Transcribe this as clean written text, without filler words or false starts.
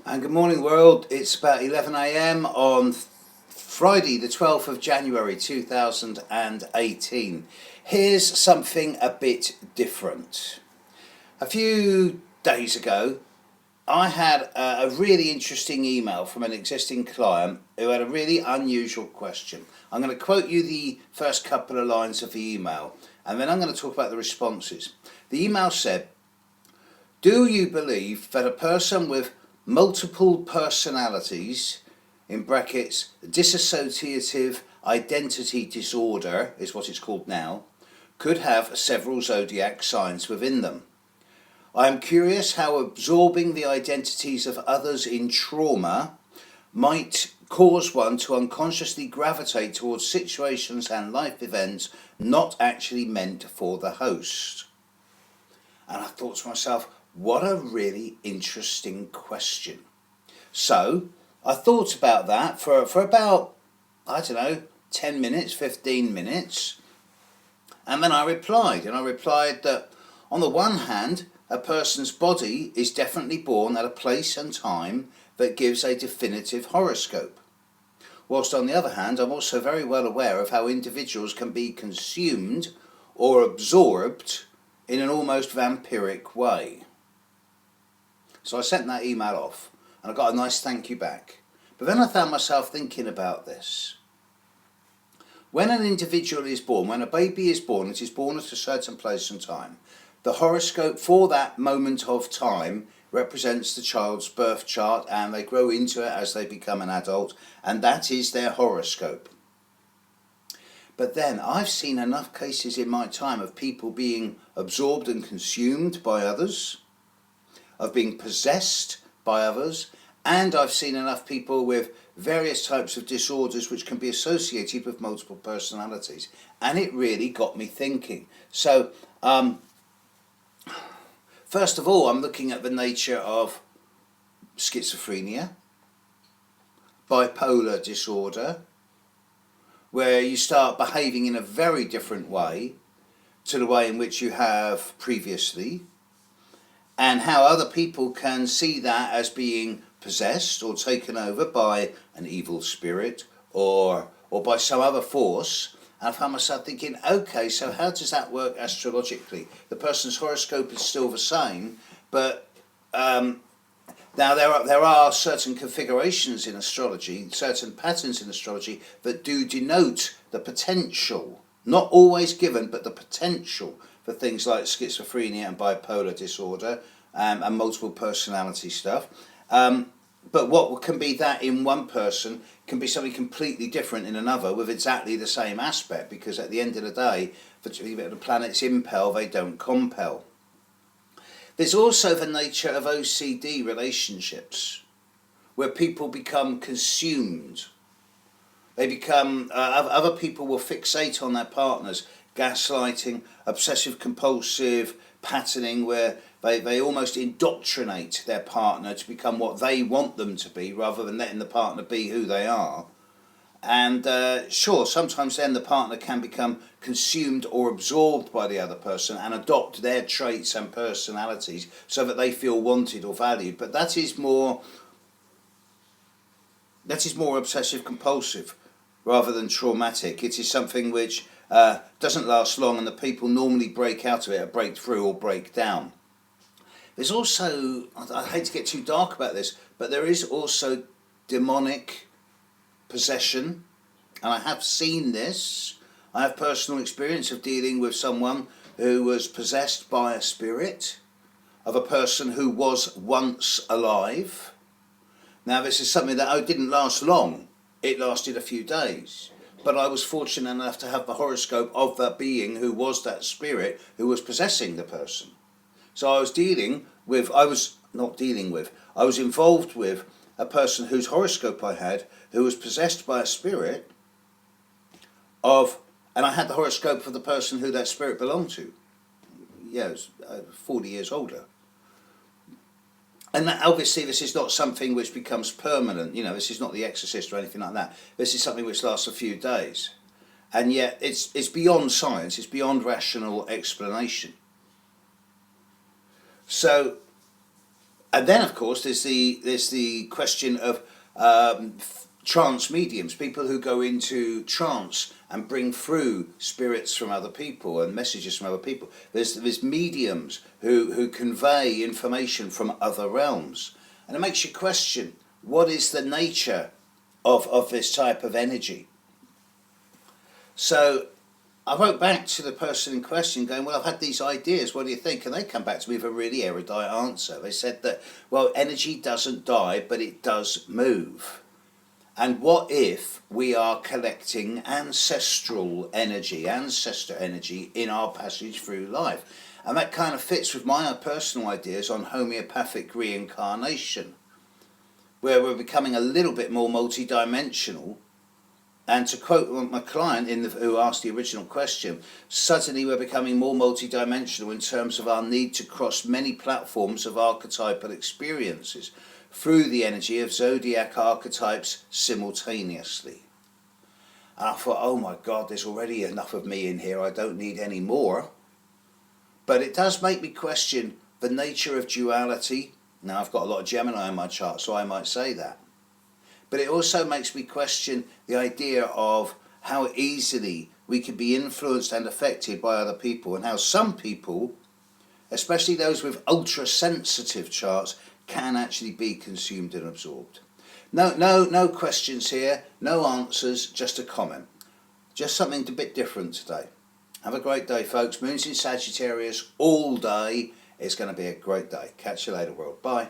And good morning, world. It's about 11 a.m. on Friday, the 12th of January 2018. Here's something a bit different. A few days ago, I had a really interesting email from an existing client who had a really unusual question. I'm going to quote you the first couple of lines of the email, and then I'm going to talk about the responses. The email said, "Do you believe that a person with multiple personalities, in brackets, dissociative identity disorder is what it's called now, could have several zodiac signs within them? I am curious how absorbing the identities of others in trauma might cause one to unconsciously gravitate towards situations and life events not actually meant for the host." And I thought to myself, what a really interesting question. So I thought about that for about, 10 minutes, 15 minutes. And then I replied that on the one hand, a person's body is definitely born at a place and time that gives a definitive horoscope. Whilst on the other hand, I'm also very well aware of how individuals can be consumed or absorbed in an almost vampiric way. So I sent that email off and I got a nice thank you back. But then I found myself thinking about this. When an individual is born, when a baby is born, it is born at a certain place and time. The horoscope for that moment of time represents the child's birth chart, and they grow into it as they become an adult, and that is their horoscope. But then I've seen enough cases in my time of people being absorbed and consumed by others, of being possessed by others, and I've seen enough people with various types of disorders which can be associated with multiple personalities, and it really got me thinking. So first of all, I'm looking at the nature of schizophrenia, bipolar disorder, where you start behaving in a very different way to the way in which you have previously, and how other people can see that as being possessed or taken over by an evil spirit or by some other force. And I found myself thinking, okay, so how does that work astrologically? The person's horoscope is still the same, but now there are certain configurations in astrology, certain patterns in astrology that do denote the potential, not always given, but the potential for things like schizophrenia and bipolar disorder and multiple personality stuff. But what can be that in one person can be something completely different in another with exactly the same aspect, because at the end of the day, the planets impel, they don't compel. There's also the nature of OCD relationships, where people become consumed. They become, other people will fixate on their partners, gaslighting, obsessive compulsive patterning, where they almost indoctrinate their partner to become what they want them to be rather than letting the partner be who they are. And sure, sometimes then the partner can become consumed or absorbed by the other person and adopt their traits and personalities so that they feel wanted or valued. But that is more obsessive compulsive rather than traumatic. It is something which doesn't last long, and the people normally break out of it, or break through or break down. There's also, I hate to get too dark about this, but there is also demonic possession, and I have seen this. I have personal experience of dealing with someone who was possessed by a spirit of a person who was once alive. Now, this is something that didn't last long. It lasted a few days. But I was fortunate enough to have the horoscope of that being who was that spirit who was possessing the person. So I was involved with a person whose horoscope I had, who was possessed by a spirit and I had the horoscope for the person who that spirit belonged to. Yeah, it was 40 years older. And that, obviously this is not something which becomes permanent, this is not The Exorcist or anything like that. This is something which lasts a few days. And yet it's beyond science, it's beyond rational explanation. So And then, of course, there's the question of trance mediums, people who go into trance and bring through spirits from other people and messages from other people. There's mediums who convey information from other realms, and it makes you question what is the nature of this type of energy. So I wrote back to the person in question going, well, I've had these ideas, what do you think? And they come back to me with a really erudite answer. They said that, well, energy doesn't die, but it does move. And what if we are collecting ancestor energy in our passage through life? And that kind of fits with my personal ideas on homeopathic reincarnation, where we're becoming a little bit more multidimensional. And to quote my client who asked the original question, suddenly we're becoming more multidimensional in terms of our need to cross many platforms of archetypal experiences through the energy of zodiac archetypes simultaneously. And I thought, oh my God, there's already enough of me in here, I don't need any more. But it does make me question the nature of duality. Now, I've got a lot of Gemini in my chart, so I might say that. But it also makes me question the idea of how easily we can be influenced and affected by other people, and how some people, especially those with ultra-sensitive charts, can actually be consumed and absorbed. No questions here, no answers, just a comment. Just something a bit different today. Have a great day, folks. Moon's in Sagittarius all day. It's going to be a great day. Catch you later, world. Bye.